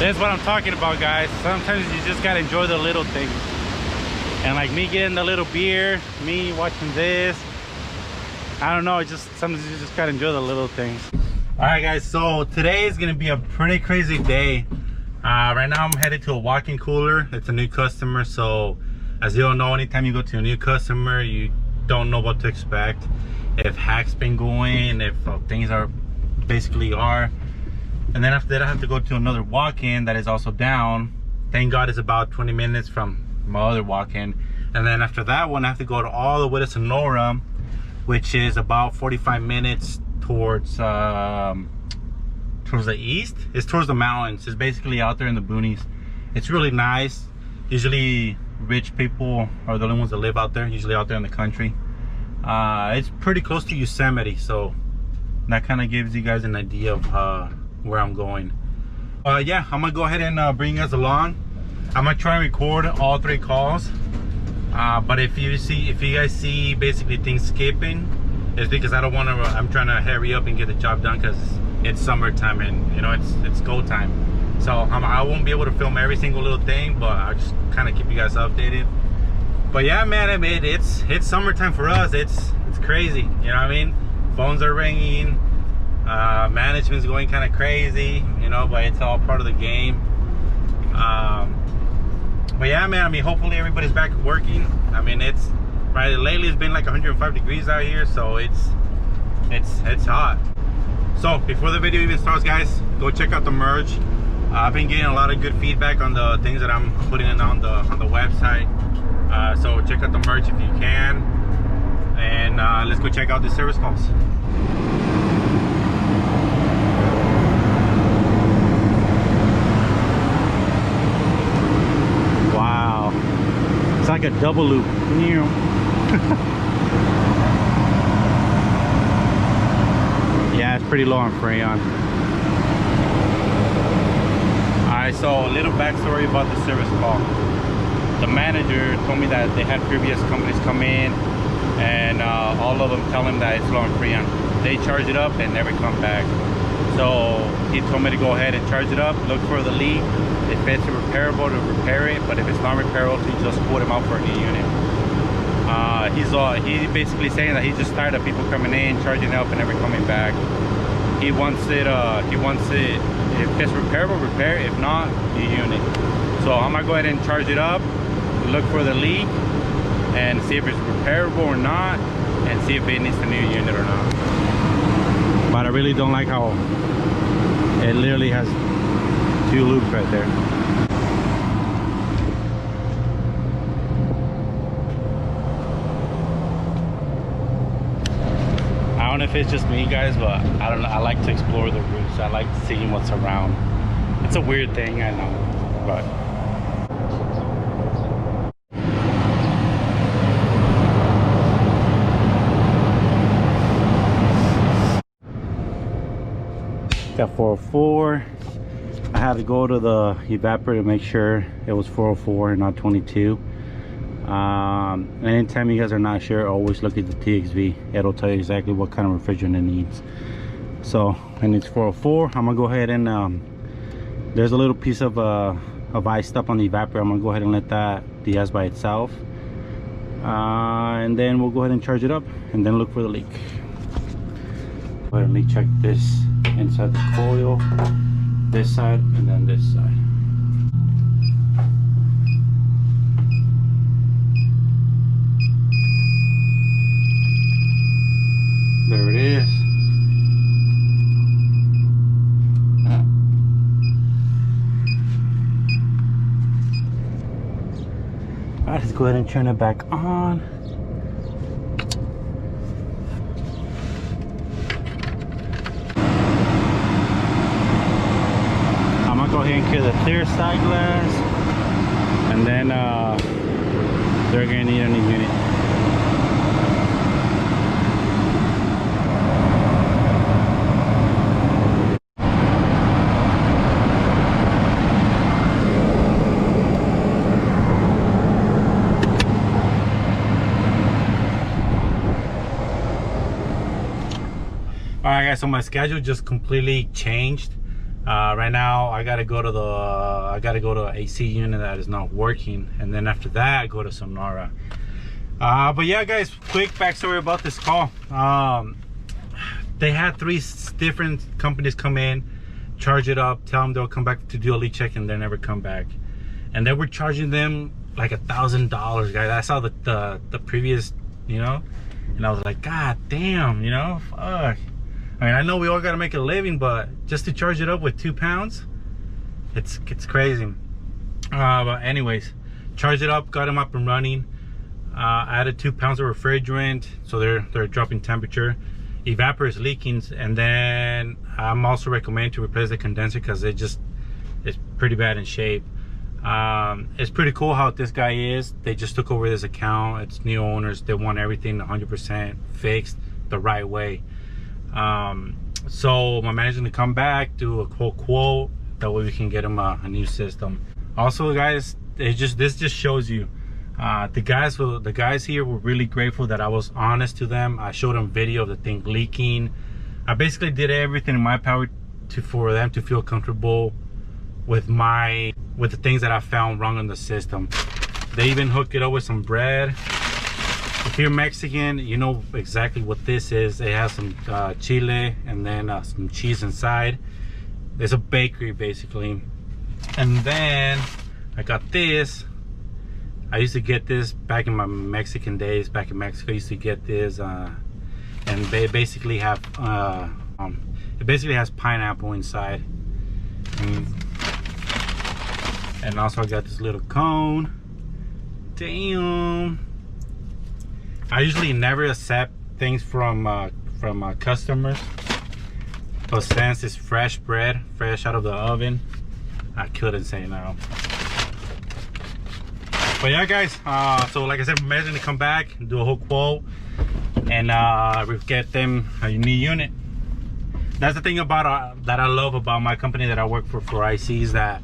That's what I'm talking about, guys. Sometimes you just gotta enjoy the little things. And like me getting the little beer, me watching this, I don't know, it's just sometimes you just gotta enjoy the little things. All right, guys, so today is gonna be a pretty crazy day. Right now I'm headed to a walk-in cooler. It's a new customer, so as you all know, anytime you go to a new customer, you don't know what to expect. If hack's been going, if things are basically are. And then after that, I have to go to another walk-in that is also down. Thank God it's about 20 minutes from my other walk-in. And then after that one, I have to go all the way to Sonora, which is about 45 minutes towards the east. It's towards the mountains. It's basically out there in the boonies. It's really nice. Usually rich people are the only ones that live out there, usually out there in the country. It's pretty close to Yosemite, so that kind of gives you guys an idea of where I'm going. Yeah, I'm gonna go ahead and bring you guys along. I'm gonna try and record all 3 calls, but if you guys see basically things skipping, it's because I don't want to. I'm trying to hurry up and get the job done because it's summertime and you know it's go time. So I won't be able to film every single little thing, but I'll just kind of keep you guys updated. But yeah, man, I mean it's summertime for us. It's crazy, you know what I mean? Phones are ringing, management's going kind of crazy, you know, but it's all part of the game. But yeah, man, I mean hopefully everybody's back working. I mean it's right lately it's been like 105 degrees out here, so it's hot. So before the video even starts, guys, go check out the merch. I've been getting a lot of good feedback on the things that I'm putting in on the website. So check out the merch if you can, and let's go check out the service calls. Wow, it's like a double loop. Yeah, it's pretty low on Freon. Alright, so a little backstory about the service call. The manager told me that they had previous companies come in and all of them tell him that it's low on Freon. They charge it up and never come back. So he told me to go ahead and charge it up, look for the leak. If it's repairable, to repair it, but if it's not repairable, to just quote him out for a new unit. He's basically saying that he's just tired of people coming in, charging up and never coming back. He wants it, if it's repairable, repair it. If not, new unit. So I'm gonna go ahead and charge it up, look for the leak, and see if it's repairable or not, and see if it needs a new unit or not. But I really don't like how it literally has 2 loops right there. I don't know if it's just me, guys, but I don't know. I like to explore the routes. I like seeing what's around. It's a weird thing, I know, but. Got 404. I had to go to the evaporator to make sure it was 404 and not 22. Anytime you guys are not sure, always look at the TXV. It'll tell you exactly what kind of refrigerant it needs. So it needs 404. I'm gonna go ahead and there's a little piece of ice stuff on the evaporator. I'm gonna go ahead and let that de-ice by itself, and then we'll go ahead and charge it up and then look for the leak. Go ahead and leak check this inside the coil, this side and then this side. There it is. Alright, let's go ahead and turn it back on. I'm gonna go ahead and clear the clear side glass, and then they're gonna need a new unit. Alright guys, so my schedule just completely changed. Right now I gotta go to AC unit that is not working, and then after that I go to Sonora. But yeah, guys, quick backstory about this call. They had 3 different companies come in, charge it up, tell them they'll come back to do a leak check, and they never come back. And they were charging them like $1,000, guys. I saw the previous, you know, and I was like, God damn, you know, fuck. I mean, I know we all gotta make a living, but just to charge it up with 2 pounds, it's crazy. But anyways, charged it up, got them up and running. Added 2 pounds of refrigerant, so they're dropping temperature. Evaporator is leaking, and then I'm also recommending to replace the condenser because it's pretty bad in shape. It's pretty cool how this guy is. They just took over this account. It's new owners. They want everything 100% fixed the right way. So my manager's gonna come back, do a quote, that way we can get him a new system. Also, guys, this just shows you the guys here were really grateful that I was honest to them. I showed them video of the thing leaking. I basically did everything in my power for them to feel comfortable with the things that I found wrong on the system. They even hooked it up with some bread. If you're Mexican, you know exactly what this is. It has some chile and then some cheese inside. It's a bakery basically. And then I got this. I used to get this back in my Mexican days. Back in Mexico, I used to get this, and they basically have it basically has pineapple inside. And also I got this little cone. Damn. I usually never accept things from customers, but since it's fresh bread, fresh out of the oven, I couldn't say no. But yeah, guys, so like I said, we're going to come back, do a whole quote, and we get them a new unit. That's the thing about that I love about my company that I work for ICs, that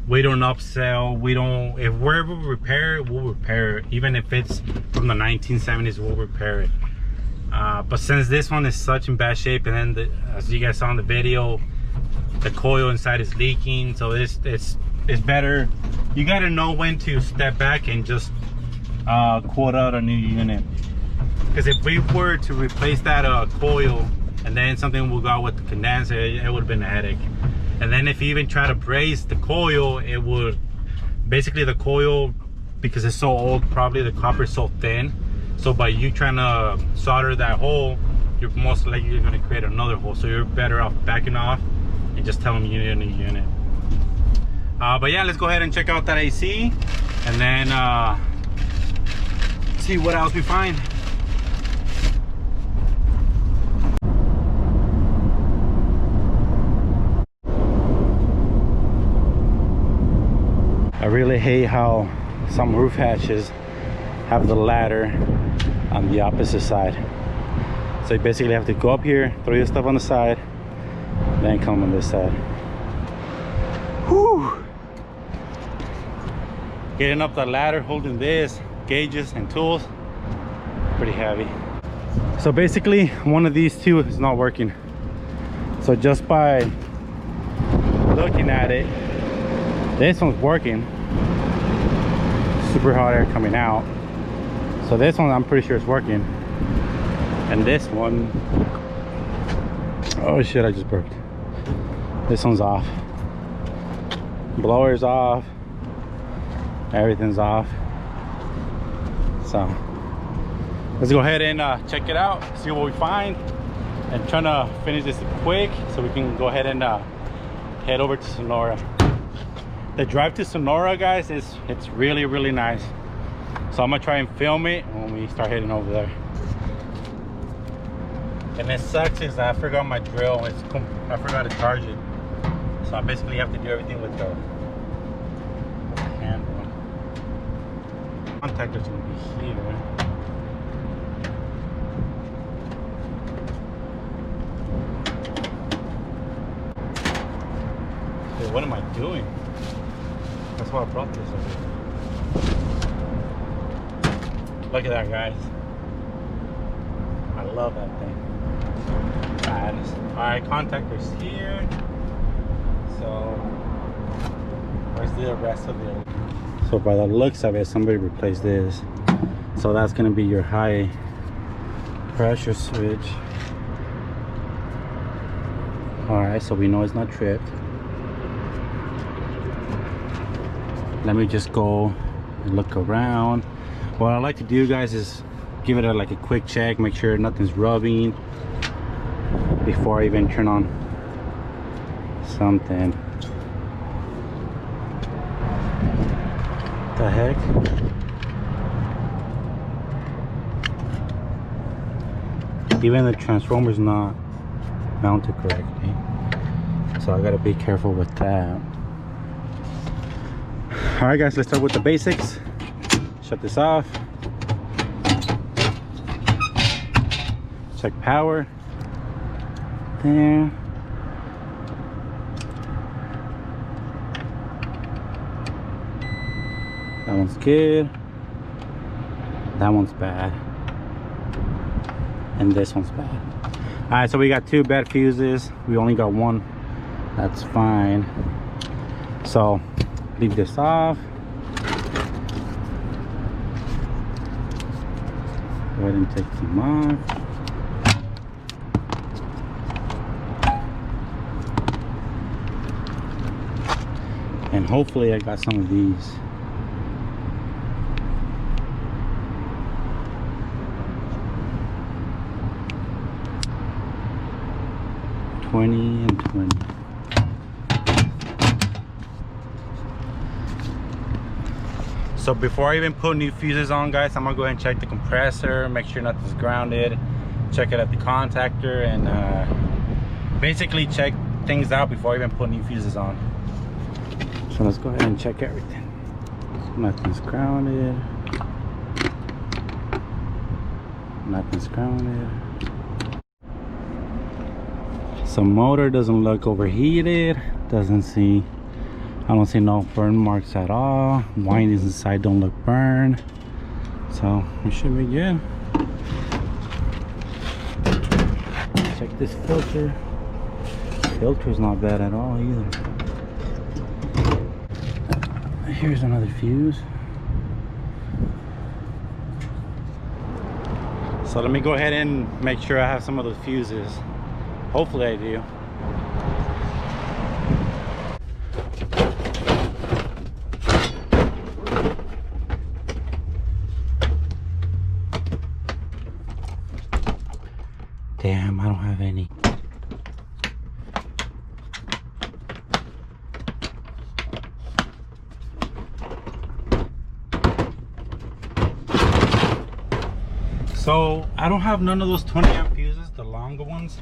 we don't upsell. We don't, if we're able to repair it, we'll repair it. Even if it's from the 1970s, we'll repair it. But since this one is such in bad shape, and then as you guys saw in the video, the coil inside is leaking, so it's better. You got to know when to step back and just quote out a new unit. Because if we were to replace that coil and then something will go out with the condenser, it would have been a headache. And then if you even try to brace the coil, it would basically, the coil, because it's so old, probably the copper is so thin, so by you trying to solder that hole, you're most likely going to create another hole. So you're better off backing off and just tell them you need a new unit. But yeah, let's go ahead and check out that AC, and then see what else we find. I really hate how some roof hatches have the ladder on the opposite side. So you basically have to go up here, throw your stuff on the side, then come on this side. Whew. Getting up the ladder, holding this, gauges and tools, pretty heavy. So basically one of these two is not working. So just by looking at it, this one's working. Super hot air coming out. So this one I'm pretty sure it's working. And this one, oh shit, I just burped. This one's off. Blower's off. Everything's off. So let's go ahead and check it out, see what we find, and trying to finish this quick so we can go ahead and head over to Sonora. The drive to Sonora, guys, it's really nice. So I'm gonna try and film it when we start heading over there. And it sucks is I forgot my drill. I forgot to charge it, so I basically have to do everything with the handle. Contactor's gonna be here. Hey, what am I doing? That's why I brought this over here. Look at that, guys. I love that thing. Alright, contactor's here. So where's the rest of it? So by the looks of it, somebody replaced this. So that's gonna be your high pressure switch. All right, so we know it's not tripped. Let me just go and look around. What I like to do, guys, is give it like a quick check, make sure nothing's rubbing before I even turn on something. The heck? Even the transformer's not mounted correctly, so I gotta be careful with that. All right, guys, let's start with the basics. Shut this off. Check power. There. That one's good. That one's bad. And this one's bad. All right, so we got 2 bad fuses. We only got 1. That's fine. So leave this off. Go ahead and take them off. And hopefully I got some of these. And 20. So before I even put new fuses on, guys, I'm gonna go ahead and check the compressor, make sure nothing's grounded, check it at the contactor, and basically check things out before I even put new fuses on. So let's go ahead and check everything. Nothing's grounded. Nothing's grounded. So motor doesn't look overheated. I don't see no burn marks at all. Windings inside don't look burned. So we should be good. Check this filter. Filter's not bad at all either. Here's another fuse. So let me go ahead and make sure I have some of those fuses. Hopefully I do. Damn, I don't have any. So I don't have none of those 20 amp fuses, the longer ones.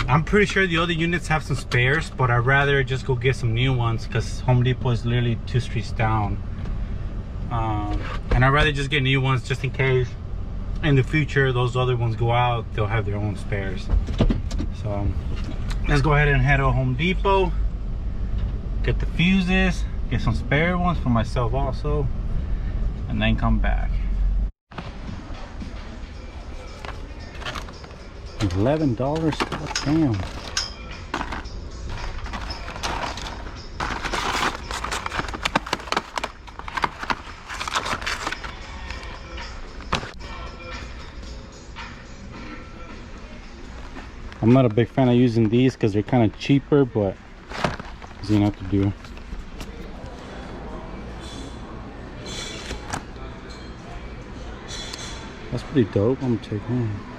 I'm pretty sure the other units have some spares, but I'd rather just go get some new ones because Home Depot is literally 2 streets down. And I'd rather just get new ones just in case in the future those other ones go out, they'll have their own spares. So let's go ahead and head to Home Depot, get the fuses, get some spare ones for myself also, and then come back. $11, god damn. I'm not a big fan of using these because they're kind of cheaper, but it's enough to do. That's pretty dope. I'm gonna take home.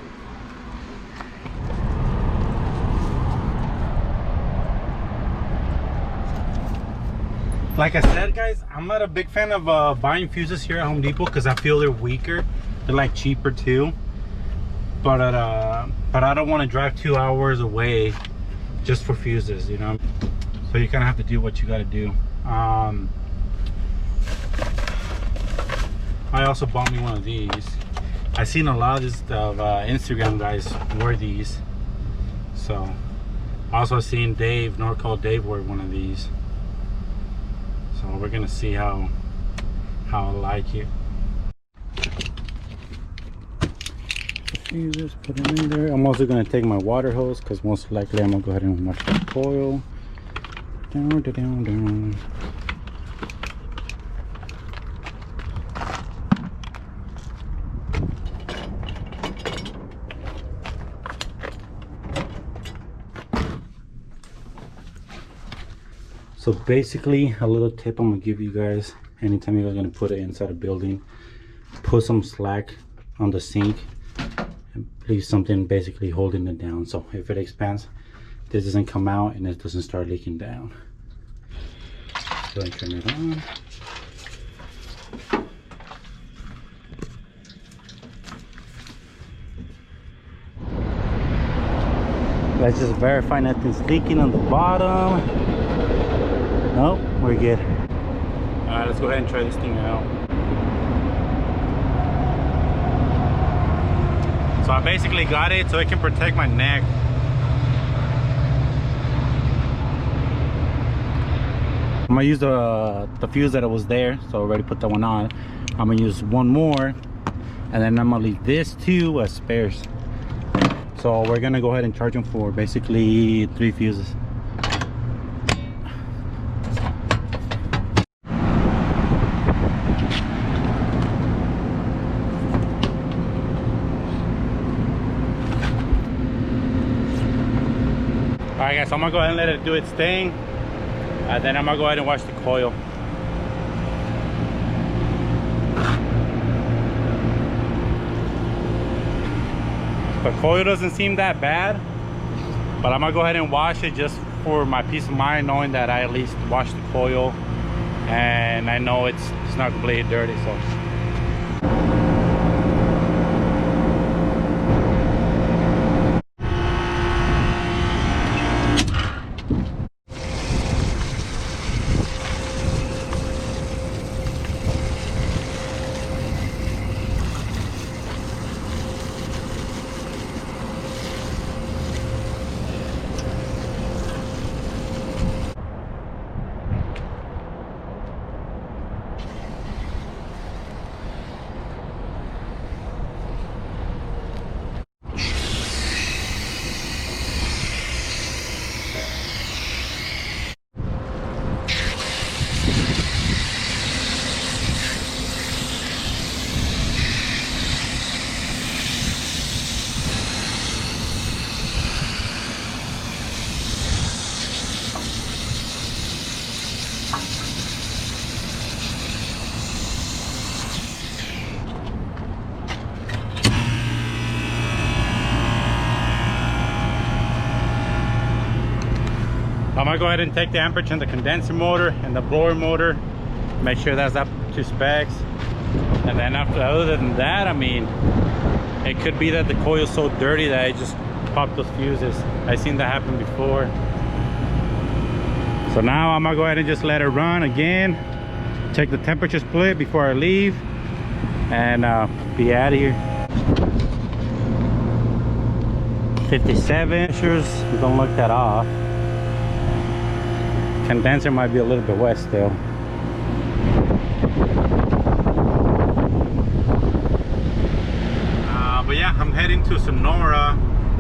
Like I said, guys, I'm not a big fan of buying fuses here at Home Depot because I feel they're weaker. They're like cheaper too. But I don't want to drive 2 hours away just for fuses, you know. So you kind of have to do what you got to do. I also bought me one of these. I've seen a lot of Instagram guys wear these. So also seen Dave, NorCal Dave, wear one of these. So we're gonna see how I like it. Jesus, put it in there. I'm also gonna take my water hose because most likely I'm gonna go ahead and wash the coil. Down, down, down, down. So basically, a little tip I'm gonna give you guys: anytime you're gonna put it inside a building, put some slack on the sink and leave something basically holding it down. So if it expands, this doesn't come out and it doesn't start leaking down. Go ahead and turn it on. Let's just verify nothing's leaking on the bottom. Nope, we're good. Alright, let's go ahead and try this thing out. So I basically got it so it can protect my neck. I'm gonna use the fuse that was there, so I already put that one on. I'm gonna use one more, and then I'm gonna leave this two as spares. So we're gonna go ahead and charge them for basically 3 fuses. Alright guys, so I'm gonna go ahead and let it do its thing, and then I'm gonna go ahead and wash the coil. The coil doesn't seem that bad, but I'm gonna go ahead and wash it just for my peace of mind, knowing that I at least washed the coil and I know it's not completely dirty. So I'm gonna go ahead and take the amperage on the condenser motor and the blower motor, make sure that's up to specs. And then other than that, I mean, it could be that the coil is so dirty that it just popped those fuses. I've seen that happen before. So now I'm gonna go ahead and just let it run again, check the temperature split before I leave, and be out of here. 57. Don't look that off. Condenser might be a little bit wet still. But yeah, I'm heading to Sonora.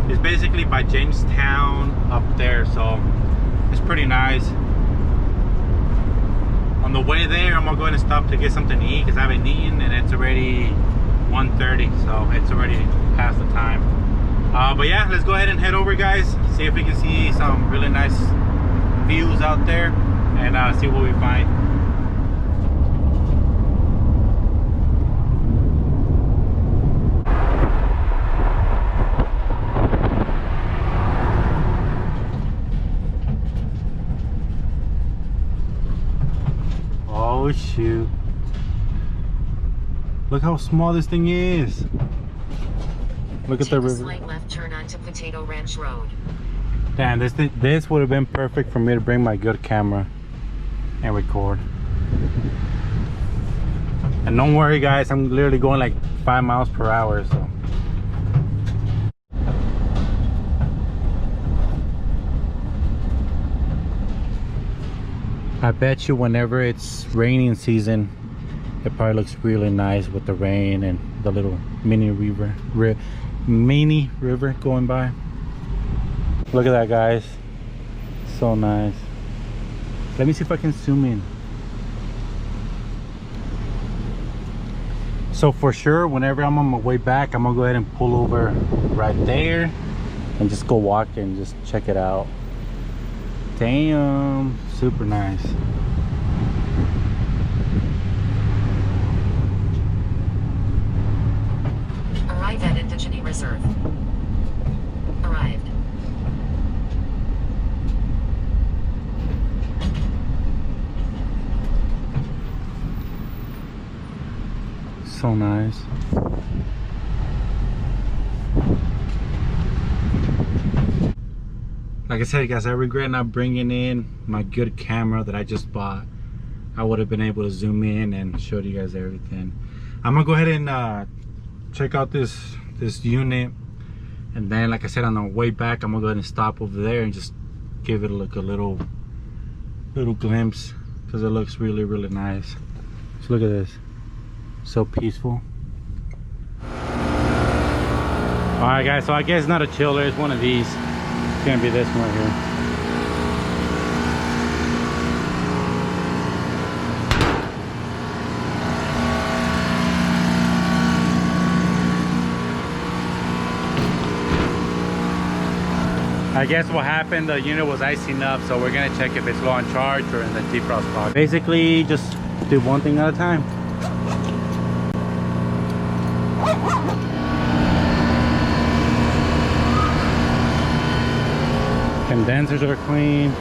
It's basically by Jamestown up there, so it's pretty nice. On the way there, I'm gonna go ahead and stop to get something to eat because I haven't eaten and it's already 1:30, so it's already past the time. But yeah, let's go ahead and head over, guys. See if we can see some really nice views out there and see what we find. Oh shoot, look how small this thing is. Look at the river. Slight left turn onto Potato Ranch Road. Damn, this would have been perfect for me to bring my good camera and record. And don't worry guys, I'm literally going like 5 miles per hour, so. I bet you whenever it's raining season, It probably looks really nice with the rain and the little mini river going by. Look at that, guys. So nice. Let me see if I can zoom in. So for sure, whenever I'm on my way back, I'm gonna go ahead and pull over right there and just go walk and just check it out. Damn, super nice. Arrive at Indigene Reserve. Arrived. So nice. Like I said, guys, I regret not bringing in my good camera that I just bought. I would have been able to zoom in and show you guys everything. I'm gonna go ahead and check out this unit, and then, like I said, on the way back, I'm gonna go ahead and stop over there and just give it a little glimpse, because it looks really, really nice. Just look at this. So peaceful. All right, guys, so I guess it's not a chiller, it's one of these. It's gonna be this one right here. I guess what happened, the unit was icing up, so we're gonna check if it's low on charge or in the defrost box. Basically, just do one thing at a time. Condensers are clean.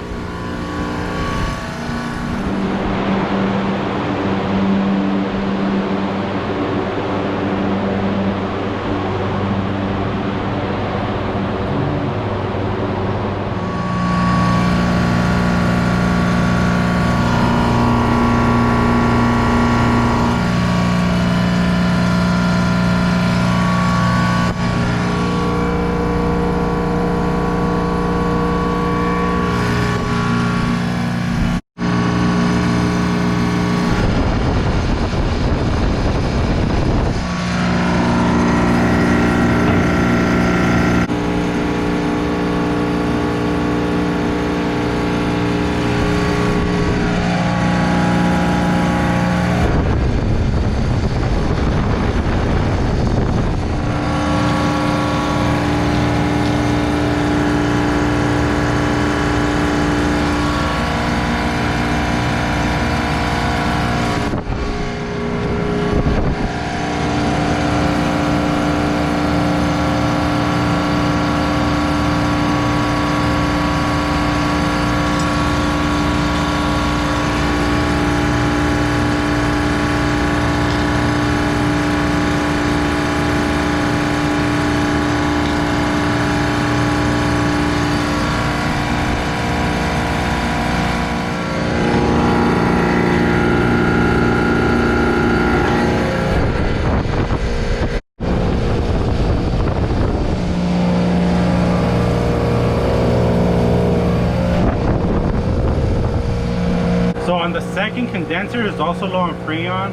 So on the second condenser is also low on Freon,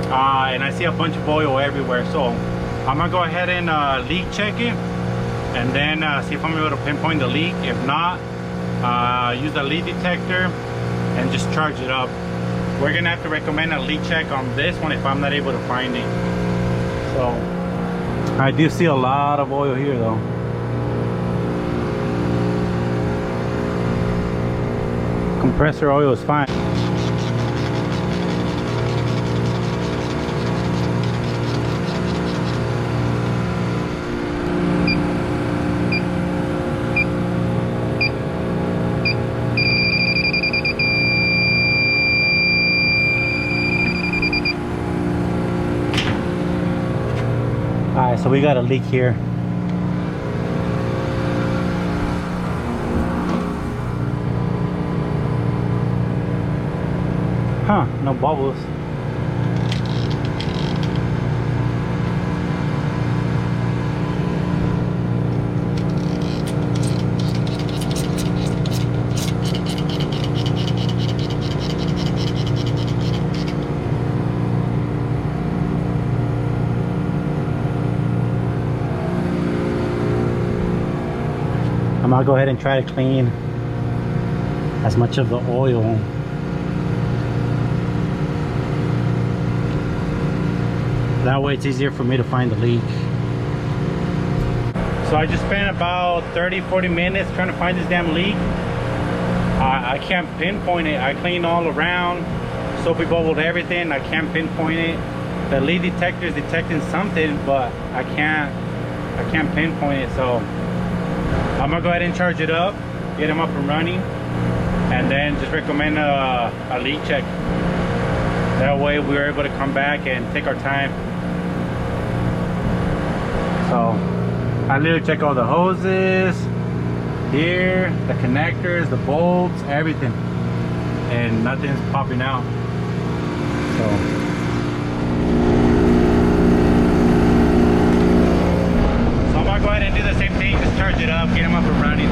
and I see a bunch of oil everywhere. So I'm gonna go ahead and leak check it, and then see if I'm able to pinpoint the leak. If not, use the leak detector and just charge it up. We're gonna have to recommend a leak check on this one if I'm not able to find it. So I do see a lot of oil here though. Compressor oil is fine. Alright, so we got a leak here. Huh, no bubbles. I'm gonna go ahead and try to clean as much of the oil. That way it's easier for me to find the leak. So I just spent about 30-40 minutes trying to find this damn leak. I can't pinpoint it. I cleaned all around, soapy bubbled everything. I can't pinpoint it. The leak detector is detecting something, but I can't pinpoint it. So I'm gonna go ahead and charge it up, get them up and running, and then just recommend a leak check. That way we're able to come back and take our time. So I literally check all the hoses here, the connectors, the bulbs, everything, and nothing's popping out. So I'm gonna go ahead and do the same thing, just charge it up, get them up and running.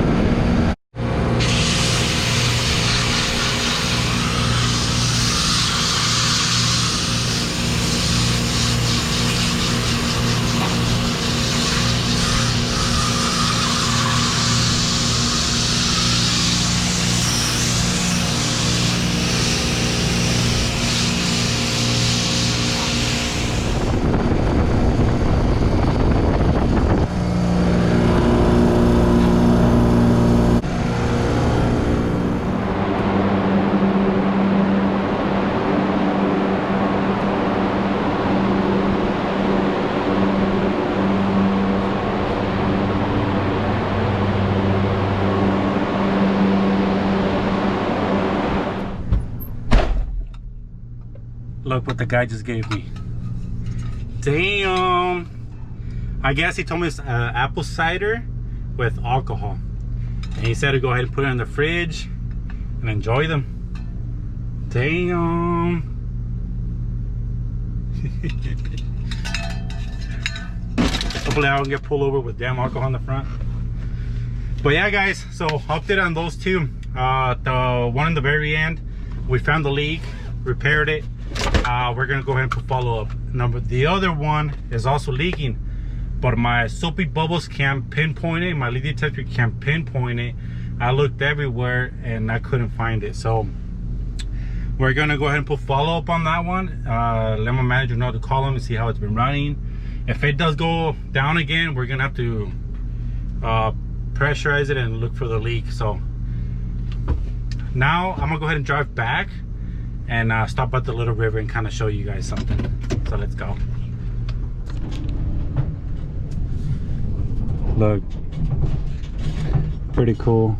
Look what the guy just gave me. Damn. I guess he told me it's apple cider with alcohol. And he said to go ahead and put it in the fridge and enjoy them. Damn. Hopefully I don't get pulled over with damn alcohol in the front. But yeah guys, so update on those two. The one in the very end, we found the leak, repaired it. We're gonna go ahead and put follow-up. The other one is also leaking, but my soapy bubbles can't pinpoint it. My leak detector can't pinpoint it. I looked everywhere and I couldn't find it. So we're gonna go ahead and put follow-up on that one. Let my manager know to call him and see how it's been running. If it does go down again, we're gonna have to pressurize it and look for the leak. So now I'm gonna go ahead and drive back and stop at the little river and kind of show you guys something. So let's go. Look, pretty cool.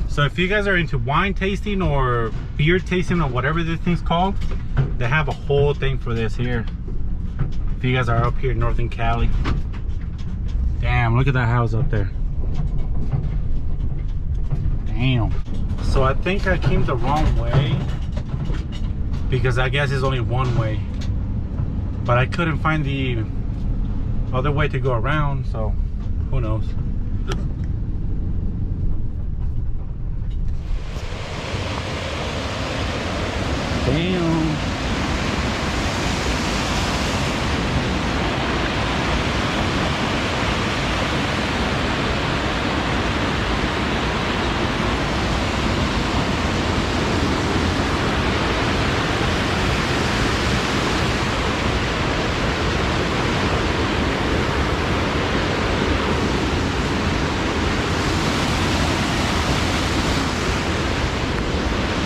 So if you guys are into wine tasting or beer tasting or whatever this thing's called, they have a whole thing for this here. If you guys are up here in Northern Cali. Damn, look at that house up there. Damn. So I think I came the wrong way because I guess it's only one way, but I couldn't find the other way to go around, so who knows. Damn.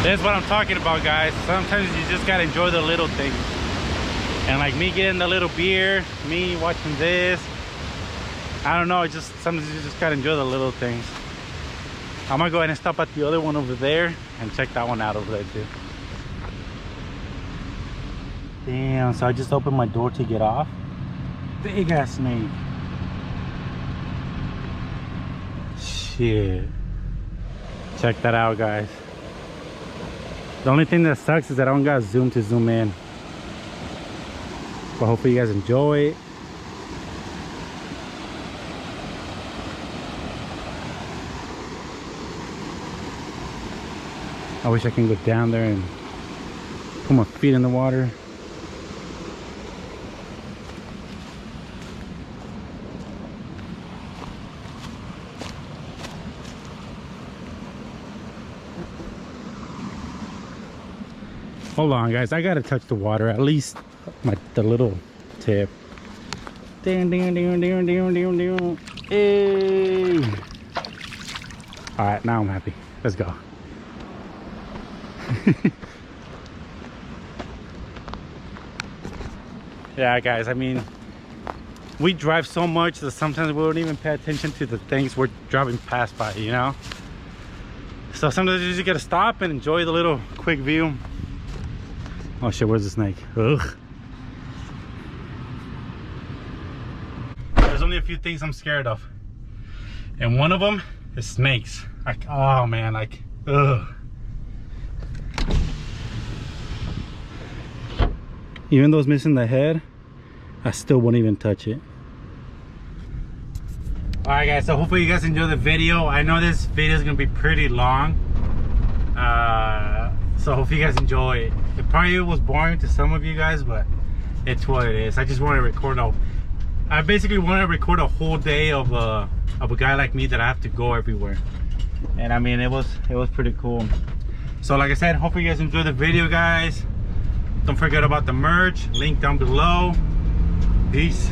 That's what I'm talking about, guys. Sometimes you just gotta enjoy the little things. And like me getting the little beer, me watching this, I don't know, just sometimes you just gotta enjoy the little things. I'm gonna go ahead and stop at the other one over there and check that one out over there too. Damn, so I just opened my door to get off. Big ass snake. Shit. Check that out, guys. The only thing that sucks is that I don't got zoom to zoom in. But hopefully you guys enjoy it. I wish I can go down there and put my feet in the water. Hold on, guys. I gotta touch the water, at least the little tip. Ding, ding, ding, ding, ding, ding, ding. Hey. All right, now I'm happy. Let's go. Yeah, guys. I mean, we drive so much that sometimes we don't even pay attention to the things we're driving past by, you know. So sometimes you just gotta stop and enjoy the little quick view. Oh shit, where's the snake? Ugh. There's only a few things I'm scared of. And one of them is snakes. Like, oh man, like, ugh. Even though it's missing the head, I still won't even touch it. Alright guys, so hopefully you guys enjoy the video. I know this video is gonna be pretty long. So hopefully you guys enjoy it. It probably was boring to some of you guys, but it's what it is. I just want to record I basically want to record a whole day of a guy like me that I have to go everywhere. And I mean, it was pretty cool. So like I said, hopefully you guys enjoy the video, guys. Don't forget about the merch, link down below. Peace.